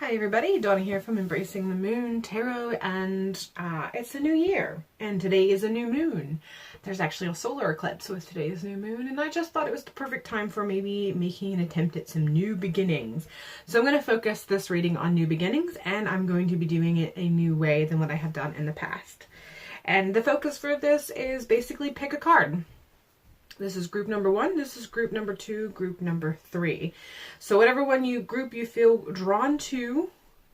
Hi everybody, Donna here from Embracing the Moon Tarot, and it's a new year, and today is a new moon. There's actually a solar eclipse with today's new moon, and I just thought it was the perfect time for maybe making an attempt at some new beginnings. So I'm going to focus this reading on new beginnings, and I'm going to be doing it a new way than what I have done in the past. And the focus for this is basically pick a card. This is group number 1, this is group number 2, group number 3. So whatever group you feel drawn to,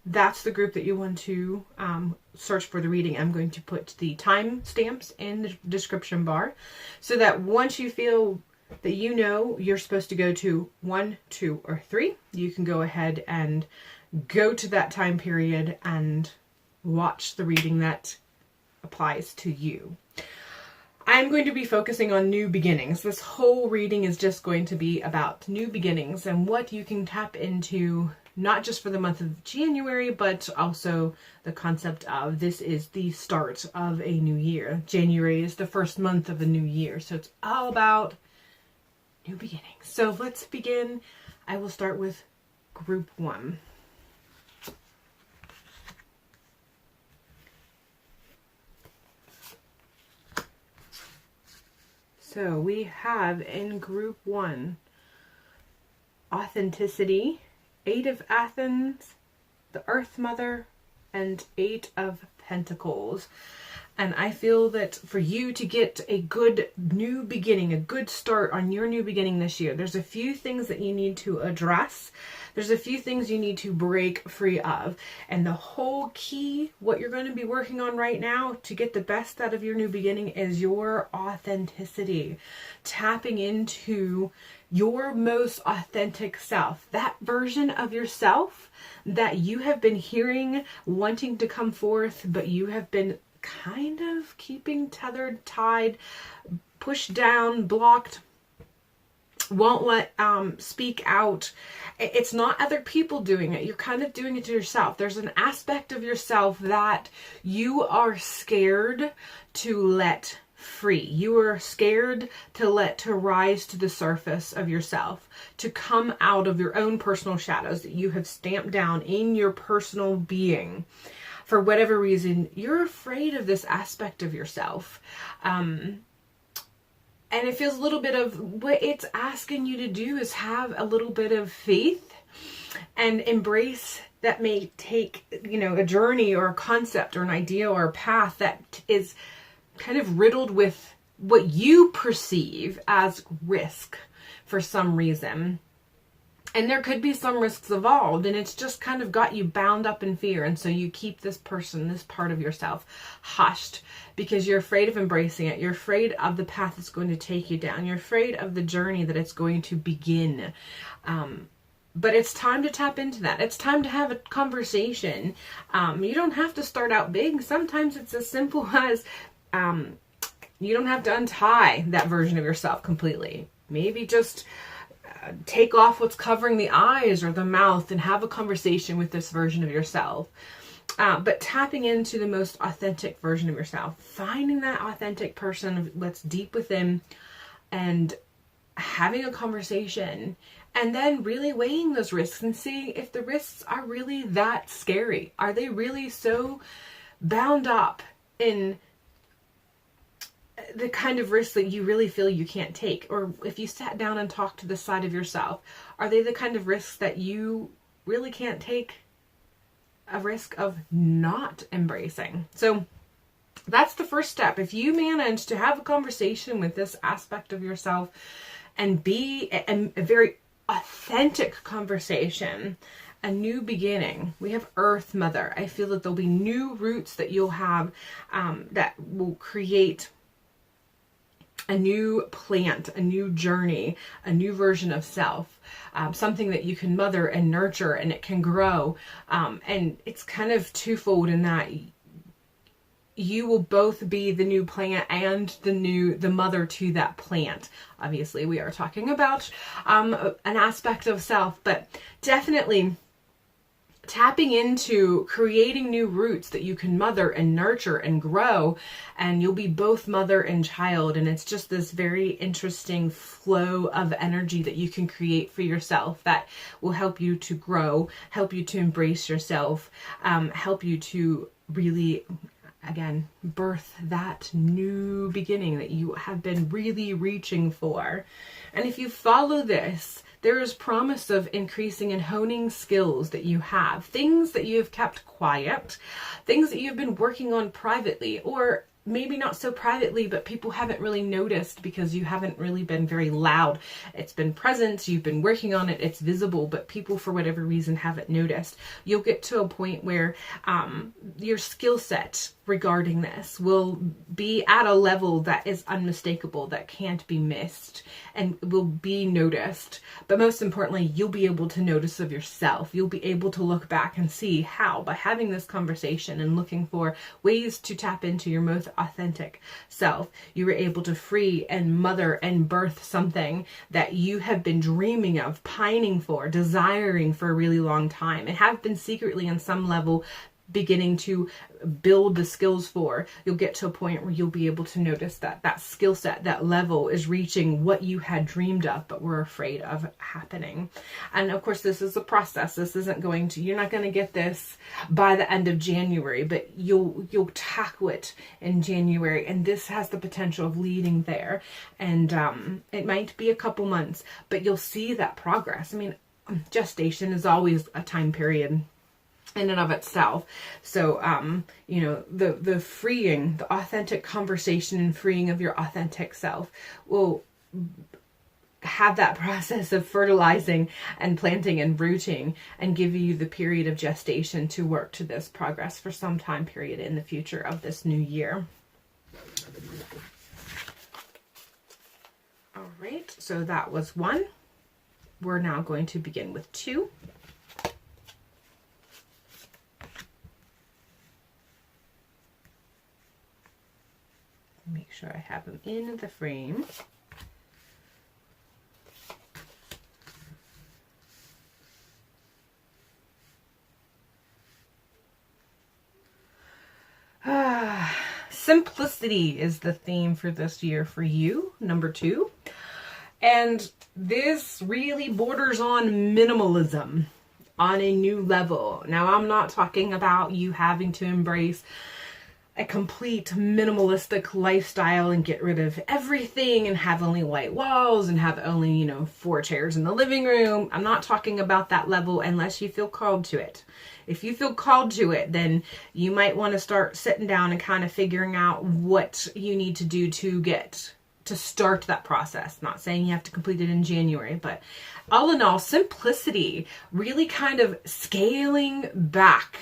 that's the group that you want to search for the reading. I'm going to put the time stamps in the description bar so that once you feel that you know you're supposed to go to 1, 2, or 3, you can go ahead and go to that time period and watch the reading that applies to you. I'm going to be focusing on new beginnings. This whole reading is just going to be about new beginnings and what you can tap into, not just for the month of January, but also the concept of this is the start of a new year. January is the first month of a new year, so it's all about new beginnings. So let's begin. I will start with group 1. So we have in group 1, authenticity, 8 of Athens, the Earth Mother, and 8 of Pentacles. And I feel that for you to get a good new beginning, a good start on your new beginning this year, there's a few things that you need to address. There's a few things you need to break free of. And the whole key, what you're going to be working on right now to get the best out of your new beginning is your authenticity. Tapping into your most authentic self. That version of yourself that you have been hearing, wanting to come forth, but you have been kind of keeping tethered, tied, pushed down, blocked, won't let speak out. It's not other people doing it. You're kind of doing it to yourself. There's an aspect of yourself that you are scared to let free. You are scared to rise to the surface of yourself, to come out of your own personal shadows that you have stamped down in your personal being. For whatever reason, you're afraid of this aspect of yourself. And it feels a little bit of what it's asking you to do is have a little bit of faith and embrace that may take, a journey or a concept or an idea or a path that is kind of riddled with what you perceive as risk for some reason. And there could be some risks involved, and it's just kind of got you bound up in fear. And so you keep this part of yourself hushed because you're afraid of embracing it. You're afraid of the path it's going to take you down. You're afraid of the journey that it's going to begin. But it's time to tap into that. It's time to have a conversation. You don't have to start out big. Sometimes it's as simple as you don't have to untie that version of yourself completely. Maybe just take off what's covering the eyes or the mouth and have a conversation with this version of yourself. But tapping into the most authentic version of yourself, finding that authentic person that's deep within and having a conversation, and then really weighing those risks and seeing if the risks are really that scary. Are they really so bound up in the kind of risks that you really feel you can't take? Or if you sat down and talked to the side of yourself, are they the kind of risks that you really can't take a risk of not embracing? So that's the first step. If you manage to have a conversation with this aspect of yourself and be a very authentic conversation, a new beginning. We have Earth Mother. I feel that there'll be new roots that you'll have that will create a new plant, a new journey, a new version of self, something that you can mother and nurture, and it can grow. And it's kind of twofold in that you will both be the new plant and the mother to that plant. Obviously, we are talking about an aspect of self, but definitely tapping into creating new roots that you can mother and nurture and grow, and you'll be both mother and child. And it's just this very interesting flow of energy that you can create for yourself that will help you to grow, help you to embrace yourself, help you to really, again, birth that new beginning that you have been really reaching for. And if you follow this, there is promise of increasing and honing skills that you have, things that you have kept quiet, things that you've been working on privately, or maybe not so privately, but people haven't really noticed because you haven't really been very loud. It's been present, you've been working on it, it's visible, but people for whatever reason haven't noticed. You'll get to a point where your skill set regarding this will be at a level that is unmistakable, that can't be missed, and will be noticed. But most importantly, you'll be able to notice of yourself. You'll be able to look back and see how, by having this conversation and looking for ways to tap into your most authentic self, you were able to free and mother and birth something that you have been dreaming of, pining for, desiring for a really long time, and have been secretly on some level beginning to build the skills for. You'll get to a point where you'll be able to notice that that skill set, that level is reaching what you had dreamed of but were afraid of happening. And of course, this is a process. This isn't going to, you're not going to get this by the end of January, but you'll tackle it in January, and this has the potential of leading there. And it might be a couple months, but you'll see that progress. I mean, gestation is always a time period in and of itself. So, you know, the freeing, the authentic conversation and freeing of your authentic self will have that process of fertilizing and planting and rooting, and give you the period of gestation to work to this progress for some time period in the future of this new year. All right, so that was 1. We're now going to begin with 2. Make sure I have them in the frame. Simplicity is the theme for this year for you, number 2. And this really borders on minimalism on a new level. Now, I'm not talking about you having to embrace a complete minimalistic lifestyle and get rid of everything and have only white walls and have only, you know, 4 chairs in the living room. I'm not talking about that level unless you feel called to it. If you feel called to it, then you might want to start sitting down and kind of figuring out what you need to do to start that process. Not saying you have to complete it in January, but all in all, simplicity, really kind of scaling back.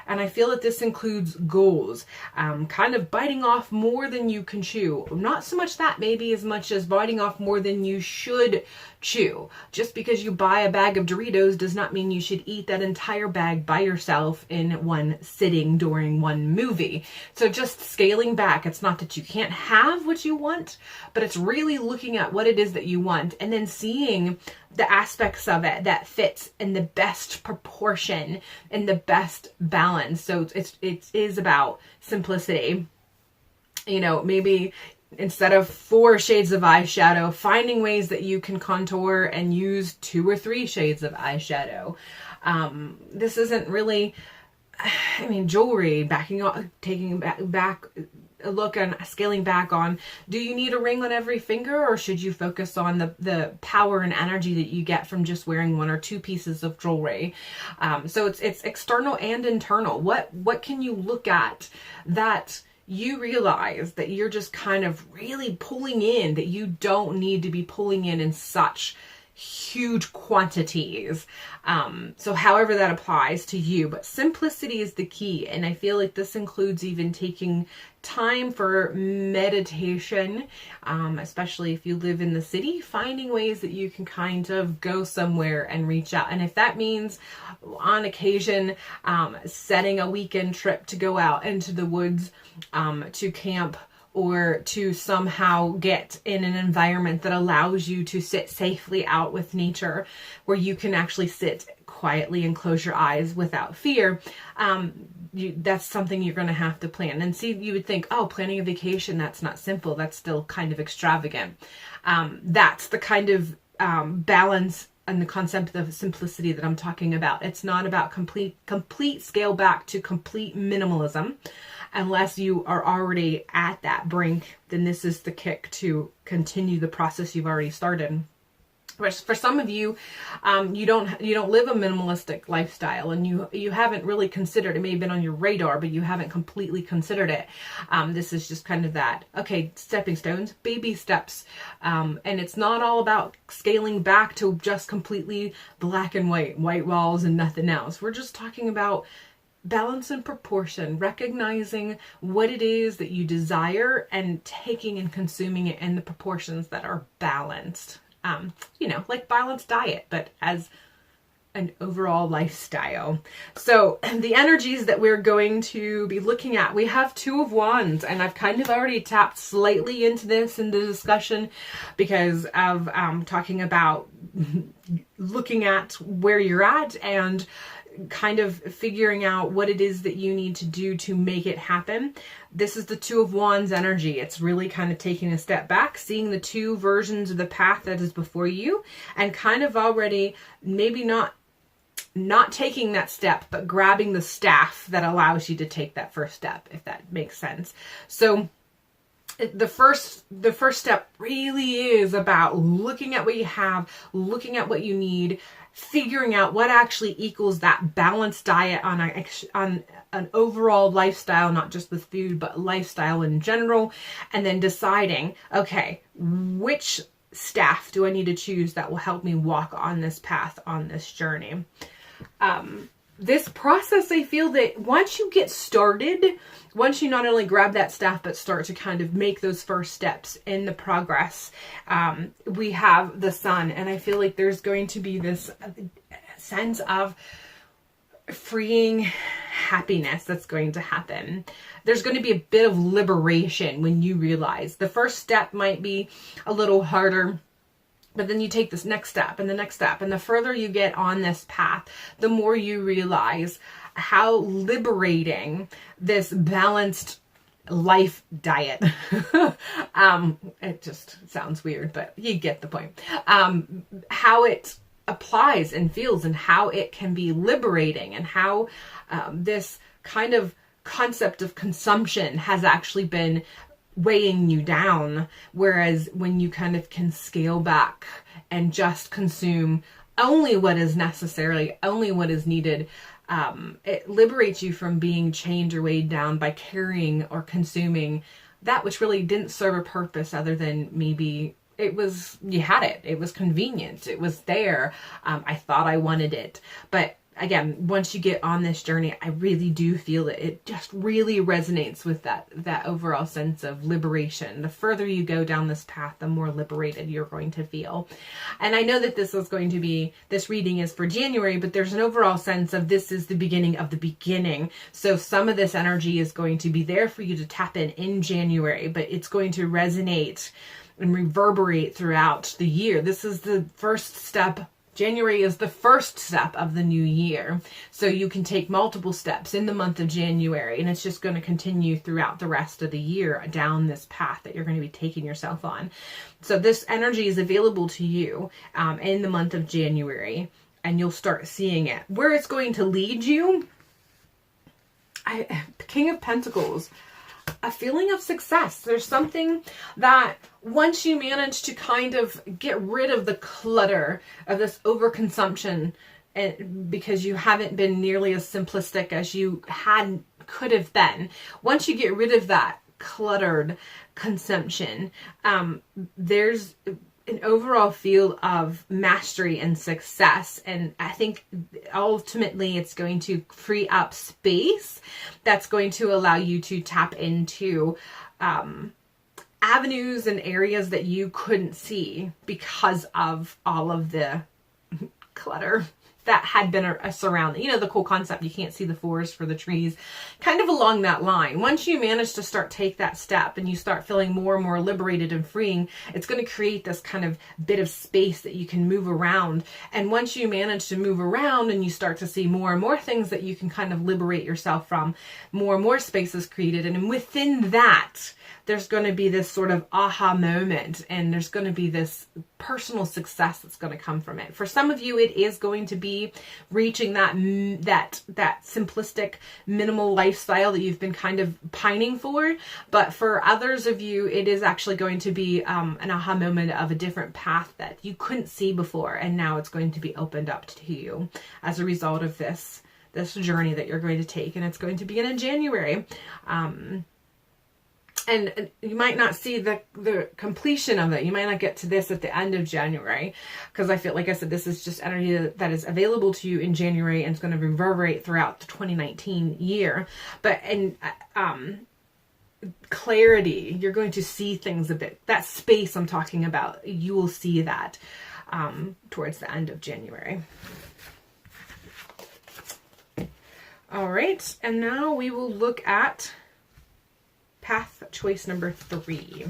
And I feel that this includes goals, kind of biting off more than you can chew. Not so much that, maybe as much as biting off more than you should chew. Just because you buy a bag of Doritos does not mean you should eat that entire bag by yourself in one sitting during one movie. So just scaling back. It's not that you can't have what you want, but it's really looking at what it is that you want and then seeing the aspects of it that fits in the best proportion and the best balance. So it is about simplicity. You know, maybe instead of 4 shades of eyeshadow, finding ways that you can contour and use 2 or 3 shades of eyeshadow. This isn't really, I mean, jewelry, taking back a look and scaling back on, do you need a ring on every finger, or should you focus on the power and energy that you get from just wearing 1 or 2 pieces of jewelry? So it's external and internal. What can you look at that you realize that you're just kind of really pulling in, that you don't need to be pulling in such huge quantities. So however that applies to you, but simplicity is the key. And I feel like this includes even taking time for meditation, especially if you live in the city, finding ways that you can kind of go somewhere and reach out. And if that means on occasion, setting a weekend trip to go out into the woods, to camp, or to somehow get in an environment that allows you to sit safely out with nature, where you can actually sit quietly and close your eyes without fear. That's something you're going to have to plan. And see, you would think, oh, planning a vacation, that's not simple. That's still kind of extravagant. That's the kind of balance and the concept of simplicity that I'm talking about. It's not about complete scale back to complete minimalism. Unless you are already at that brink, then this is the kick to continue the process you've already started. For some of you, you don't live a minimalistic lifestyle, and you haven't really considered. It may have been on your radar, but you haven't completely considered it. This is just kind of that, okay, stepping stones, baby steps, and it's not all about scaling back to just completely black and white walls and nothing else. We're just talking about balance and proportion, recognizing what it is that you desire and taking and consuming it in the proportions that are balanced. Like balanced diet, but as an overall lifestyle. So the energies that we're going to be looking at, we have Two of Wands, and I've kind of already tapped slightly into this in the discussion because of talking about looking at where you're at and kind of figuring out what it is that you need to do to make it happen. This is the Two of Wands energy. It's really kind of taking a step back, seeing the two versions of the path that is before you, and kind of already maybe not taking that step, but grabbing the staff that allows you to take that first step, if that makes sense. So the first step really is about looking at what you have, looking at what you need, figuring out what actually equals that balanced diet on an overall lifestyle, not just with food, but lifestyle in general. And then deciding, okay, which staff do I need to choose that will help me walk on this path, on this journey? This process, I feel that once you get started, once you not only grab that staff, but start to kind of make those first steps in the progress, we have the Sun. And I feel like there's going to be this sense of freeing happiness that's going to happen. There's going to be a bit of liberation when you realize the first step might be a little harder, but then you take this next step and the next step. And the further you get on this path, the more you realize how liberating this balanced life diet. It just sounds weird, but you get the point. How it applies and feels, and how it can be liberating, and how this kind of concept of consumption has actually been weighing you down, whereas when you kind of can scale back and just consume only what is necessary, only what is needed, it liberates you from being chained or weighed down by carrying or consuming that which really didn't serve a purpose other than maybe you had it, it was convenient, it was there, I thought I wanted it. But again, once you get on this journey, I really do feel that it just really resonates with that overall sense of liberation. The further you go down this path, the more liberated you're going to feel. And I know that this reading is for January, but there's an overall sense of this is the beginning of the beginning. So some of this energy is going to be there for you to tap in January, but it's going to resonate and reverberate throughout the year. This is the first step. January is the first step of the new year. So you can take multiple steps in the month of January, and it's just going to continue throughout the rest of the year down this path that you're going to be taking yourself on. So this energy is available to you in the month of January, and you'll start seeing it. Where it's going to lead you, King of Pentacles, a feeling of success. There's something that once you manage to kind of get rid of the clutter of this overconsumption, and because you haven't been nearly as simplistic as you could have been, once you get rid of that cluttered consumption, there's an overall feel of mastery and success. And I think ultimately it's going to free up space that's going to allow you to tap into avenues and areas that you couldn't see because of all of the clutter that had been a surrounding, the cool concept, you can't see the forest for the trees, kind of along that line. Once you manage to take that step and you start feeling more and more liberated and freeing, it's going to create this kind of bit of space that you can move around. And once you manage to move around and you start to see more and more things that you can kind of liberate yourself from, more and more space is created. And within that, there's going to be this sort of aha moment, and there's going to be this personal success that's going to come from it. For some of you, it is going to be reaching that simplistic, minimal lifestyle that you've been kind of pining for. But for others of you, it is actually going to be an aha moment of a different path that you couldn't see before, and now it's going to be opened up to you as a result of this journey that you're going to take, and it's going to begin in January. And you might not see the completion of it. You might not get to this at the end of January, because I feel, like I said, this is just energy that is available to you in January, and it's going to reverberate throughout the 2019 year. But in clarity, you're going to see things a bit. That space I'm talking about, you will see that towards the end of January. All right, and now we will look at path choice number 3.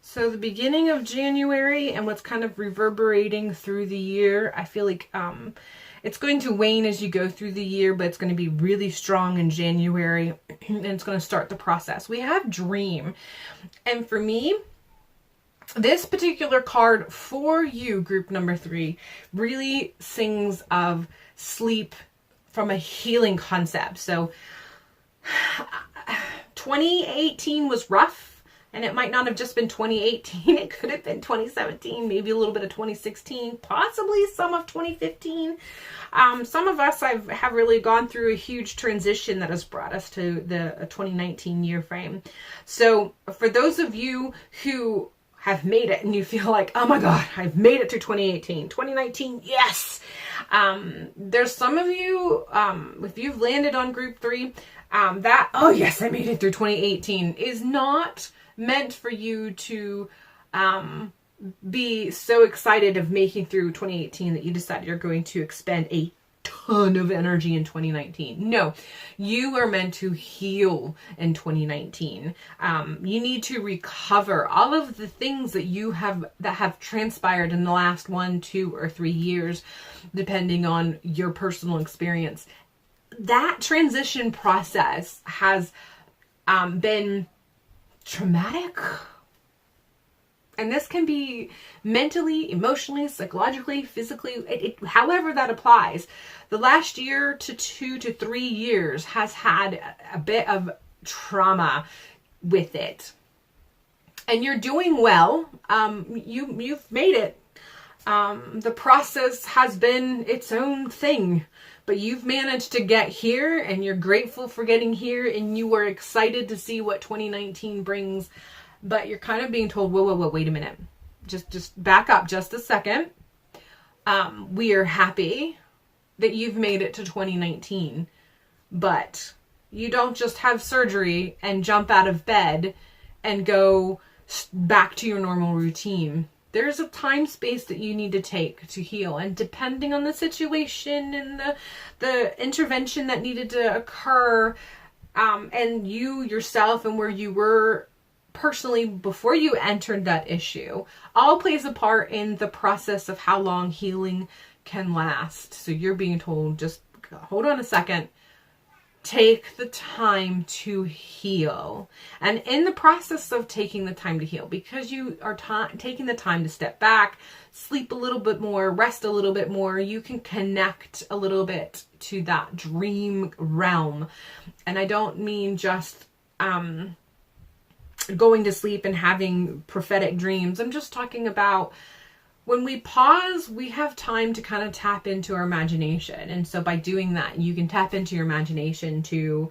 So the beginning of January and what's kind of reverberating through the year, I feel like it's going to wane as you go through the year, but it's going to be really strong in January, and it's going to start the process. We have dream. And for me, this particular card for you, group number 3, really sings of sleep from a healing concept. So 2018 was rough. And it might not have just been 2018. It could have been 2017, maybe a little bit of 2016, possibly some of 2015. Some of us have really gone through a huge transition that has brought us to the 2019 year frame. So for those of you who have made it and you feel like, oh my God, I've made it through 2018, 2019, yes. There's some of you, if you've landed on group 3, that, oh yes, I made it through 2018 is not meant for you to be so excited of making through 2018 that you decide you're going to expend a ton of energy in 2019. No, you are meant to heal in 2019. You need to recover all of the things that have transpired in the last 1, 2, or 3 years, depending on your personal experience. That transition process has been traumatic, and this can be mentally, emotionally, psychologically, physically, however that applies. The last year to 2 to 3 years has had a bit of trauma with it, and you're doing well. You've made it. The process has been its own thing, but you've managed to get here, and you're grateful for getting here, and you are excited to see what 2019 brings. But you're kind of being told, whoa, wait a minute. Just back up just a second. We are happy that you've made it to 2019, but you don't just have surgery and jump out of bed and go back to your normal routine. There's a time space that you need to take to heal. And depending on the situation and the intervention that needed to occur, and you yourself and where you were personally before you entered that issue, all plays a part in the process of how long healing can last. So you're being told, just hold on a second. Take the time to heal. And in the process of taking the time to heal, because you are taking the time to step back, sleep a little bit more, rest a little bit more, you can connect a little bit to that dream realm. And I don't mean just going to sleep and having prophetic dreams. I'm just talking about when we pause, we have time to kind of tap into our imagination. And so by doing that, you can tap into your imagination to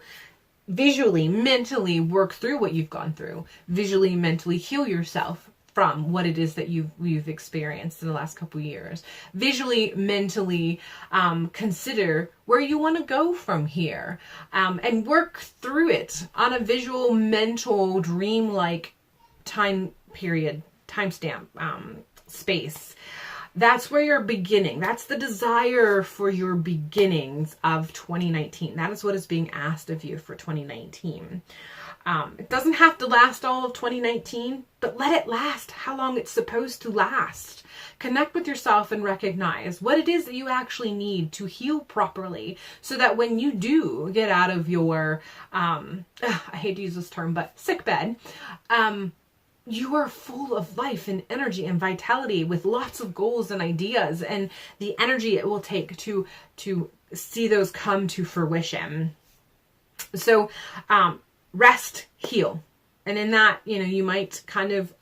visually, mentally work through what you've gone through. Visually, mentally heal yourself from what it is that you've experienced in the last couple of years. Visually, mentally, consider where you want to go from here, and work through it on a visual, mental, dream-like time period, timestamp, space. That's where you're beginning. That's the desire for your beginnings of 2019. That is what is being asked of you for 2019. It doesn't have to last all of 2019, but let it last how long it's supposed to last. Connect with yourself and recognize what it is that you actually need to heal properly, so that when you do get out of your, I hate to use this term, but sick bed, you are full of life and energy and vitality, with lots of goals and ideas, and the energy it will take to see those come to fruition. So, rest, heal. And in that, you might kind of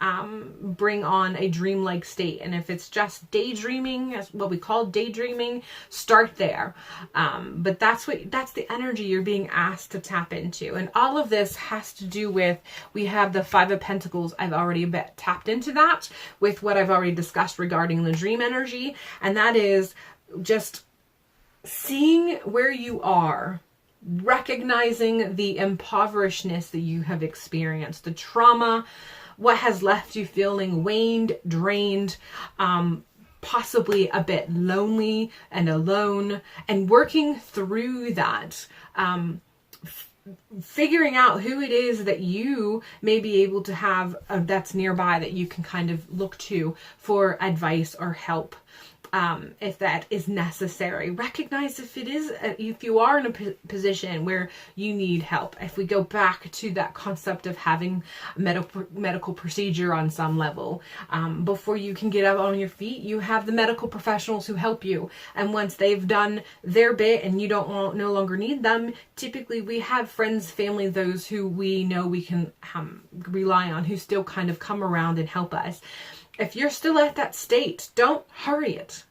bring on a dreamlike state. And if it's just daydreaming, as what we call daydreaming, start there. But that's the energy you're being asked to tap into. And all of this has to do with, we have the Five of Pentacles. I've already tapped into that with what I've already discussed regarding the dream energy. And that is just seeing where you are, recognizing the impoverishedness that you have experienced, the trauma, what has left you feeling waned, drained, possibly a bit lonely and alone, and working through that, figuring out who it is that you may be able to have that's nearby that you can kind of look to for advice or help. If that is necessary. Recognize if you are in a position where you need help. If we go back to that concept of having a medical procedure on some level, before you can get up on your feet, you have the medical professionals who help you. And once they've done their bit and you no longer need them, typically we have friends, family, those who we know we can rely on, who still kind of come around and help us. If you're still at that state, don't hurry it.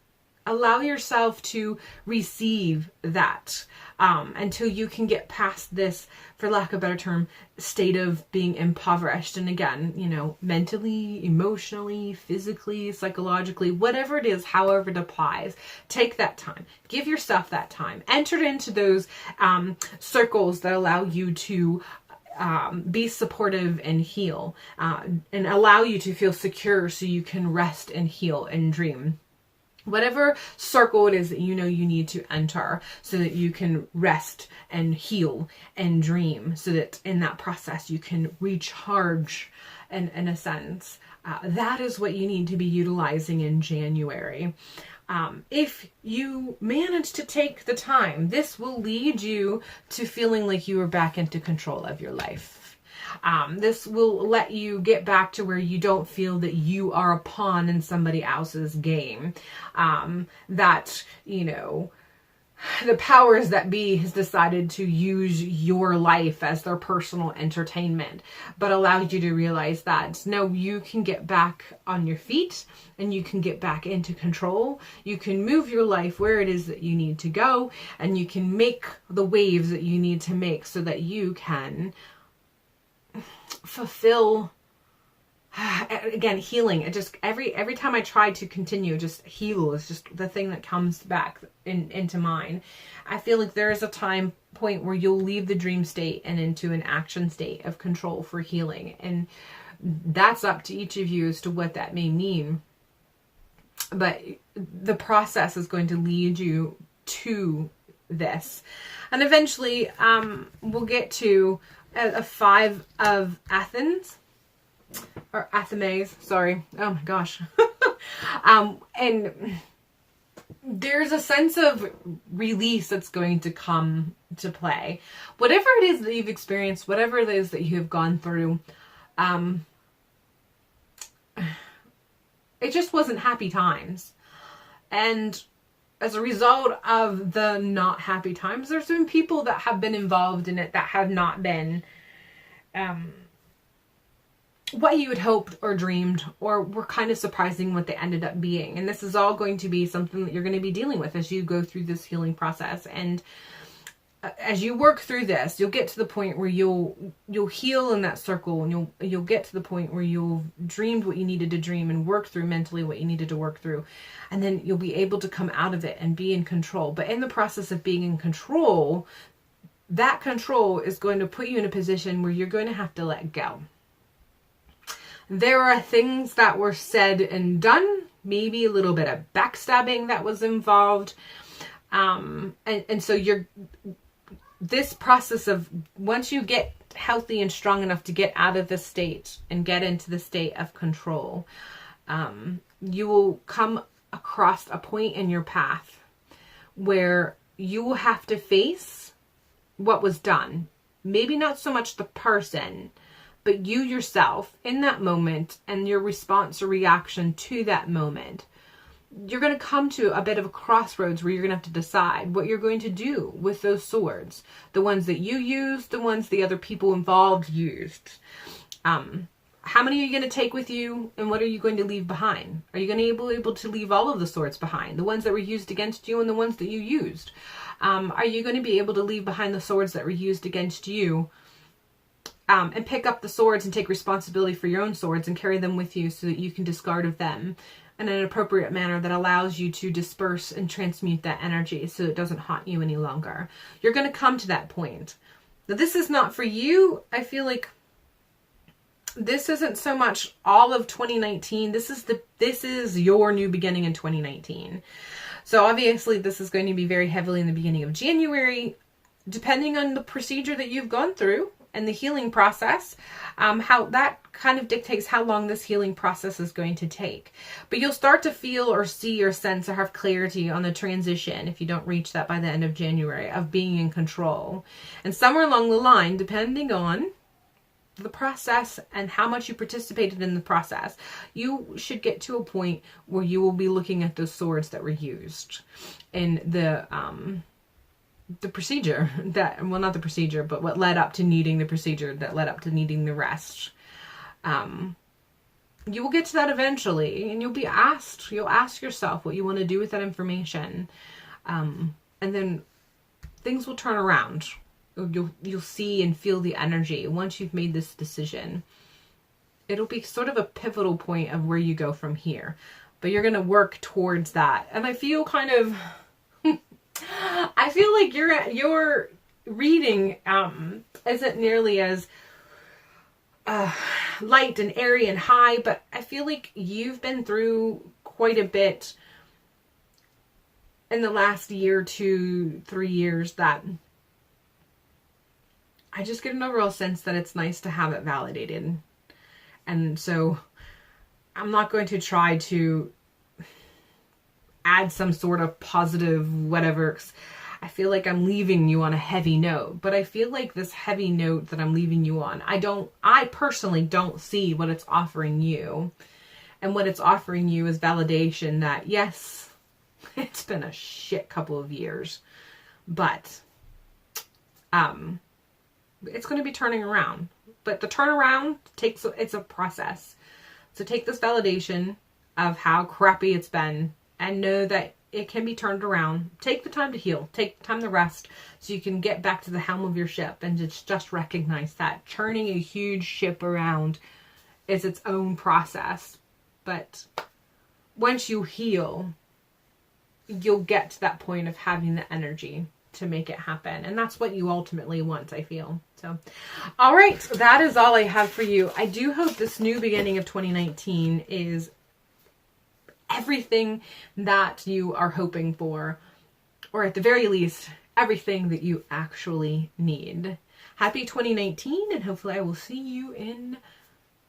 Allow yourself to receive that until you can get past this, for lack of a better term, state of being impoverished. And again, mentally, emotionally, physically, psychologically, whatever it is, however it applies, take that time. Give yourself that time. Enter into those circles that allow you to be supportive and heal, and allow you to feel secure so you can rest and heal and dream. Whatever circle it is that you need to enter so that you can rest and heal and dream, so that in that process you can recharge in a sense. That is what you need to be utilizing in January. If you manage to take the time, this will lead you to feeling like you are back into control of your life. This will let you get back to where you don't feel that you are a pawn in somebody else's game. That, the powers that be has decided to use your life as their personal entertainment, but allowed you to realize that no, you can get back on your feet and you can get back into control. You can move your life where it is that you need to go, and you can make the waves that you need to make so that you can fulfill, again, healing. It just every time I try to continue, just heal is just the thing that comes back into mind. I feel like there is a time point where you'll leave the dream state and into an action state of control for healing, and that's up to each of you as to what that may mean. But the process is going to lead you to this, and eventually we'll get to a Five of Athens, or Athames, sorry. Oh my gosh. And there's a sense of release that's going to come to play. Whatever it is that you've experienced, whatever it is that you have gone through, it just wasn't happy times. And as a result of the not happy times, there's been people that have been involved in it that have not been what you had hoped or dreamed, or were kind of surprising what they ended up being. And this is all going to be something that you're going to be dealing with as you go through this healing process. And as you work through this, you'll get to the point where you'll heal in that circle, and you'll get to the point where you've dreamed what you needed to dream and work through mentally what you needed to work through. And then you'll be able to come out of it and be in control. But in the process of being in control, that control is going to put you in a position where you're going to have to let go. There are things that were said and done, maybe a little bit of backstabbing that was involved. And so this process of, once you get healthy and strong enough to get out of this state and get into the state of control, you will come across a point in your path where you will have to face what was done. Maybe not so much the person, but you yourself in that moment and your response or reaction to that moment. You're going to come to a bit of a crossroads where you're going to have to decide what you're going to do with those swords. The ones that you used, the ones the other people involved used. How many are you going to take with you, and what are you going to leave behind? Are you going to be able to leave all of the swords behind? The ones that were used against you and the ones that you used? Are you going to be able to leave behind the swords that were used against you, and pick up the swords and take responsibility for your own swords and carry them with you so that you can discard of them in an appropriate manner that allows you to disperse and transmute that energy so it doesn't haunt you any longer? You're going to come to that point. Now, this is not for you. I feel like this isn't so much all of 2019. This is your new beginning in 2019. So obviously this is going to be very heavily in the beginning of January, depending on the procedure that you've gone through and the healing process, how that kind of dictates how long this healing process is going to take. But you'll start to feel or see or sense or have clarity on the transition, if you don't reach that by the end of January, of being in control. And somewhere along the line, depending on the process and how much you participated in the process, you should get to a point where you will be looking at those swords that were used in the procedure that, well, not the procedure, but what led up to needing the procedure that led up to needing the rest. You will get to that eventually, and you'll ask yourself what you want to do with that information. And then things will turn around. You'll see and feel the energy once you've made this decision. It'll be sort of a pivotal point of where you go from here, but you're going to work towards that. And I feel kind of, I feel like your reading isn't nearly as light and airy and high, but I feel like you've been through quite a bit in the last year, 2, 3 years, that I just get an overall sense that it's nice to have it validated. And so I'm not going to try to add some sort of positive whatever. I feel like I'm leaving you on a heavy note, but I feel like this heavy note that I'm leaving you on, I personally don't see what it's offering you. And what it's offering you is validation that, yes, it's been a shit couple of years, but it's going to be turning around. But the turnaround it's a process. So take this validation of how crappy it's been and know that it can be turned around. Take the time to heal. Take the time to rest so you can get back to the helm of your ship and just recognize that turning a huge ship around is its own process. But once you heal, you'll get to that point of having the energy to make it happen. And that's what you ultimately want, I feel. So, all right, that is all I have for you. I do hope this new beginning of 2019 is everything that you are hoping for, or at the very least, everything that you actually need. Happy 2019, and hopefully I will see you in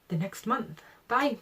the next month. Bye.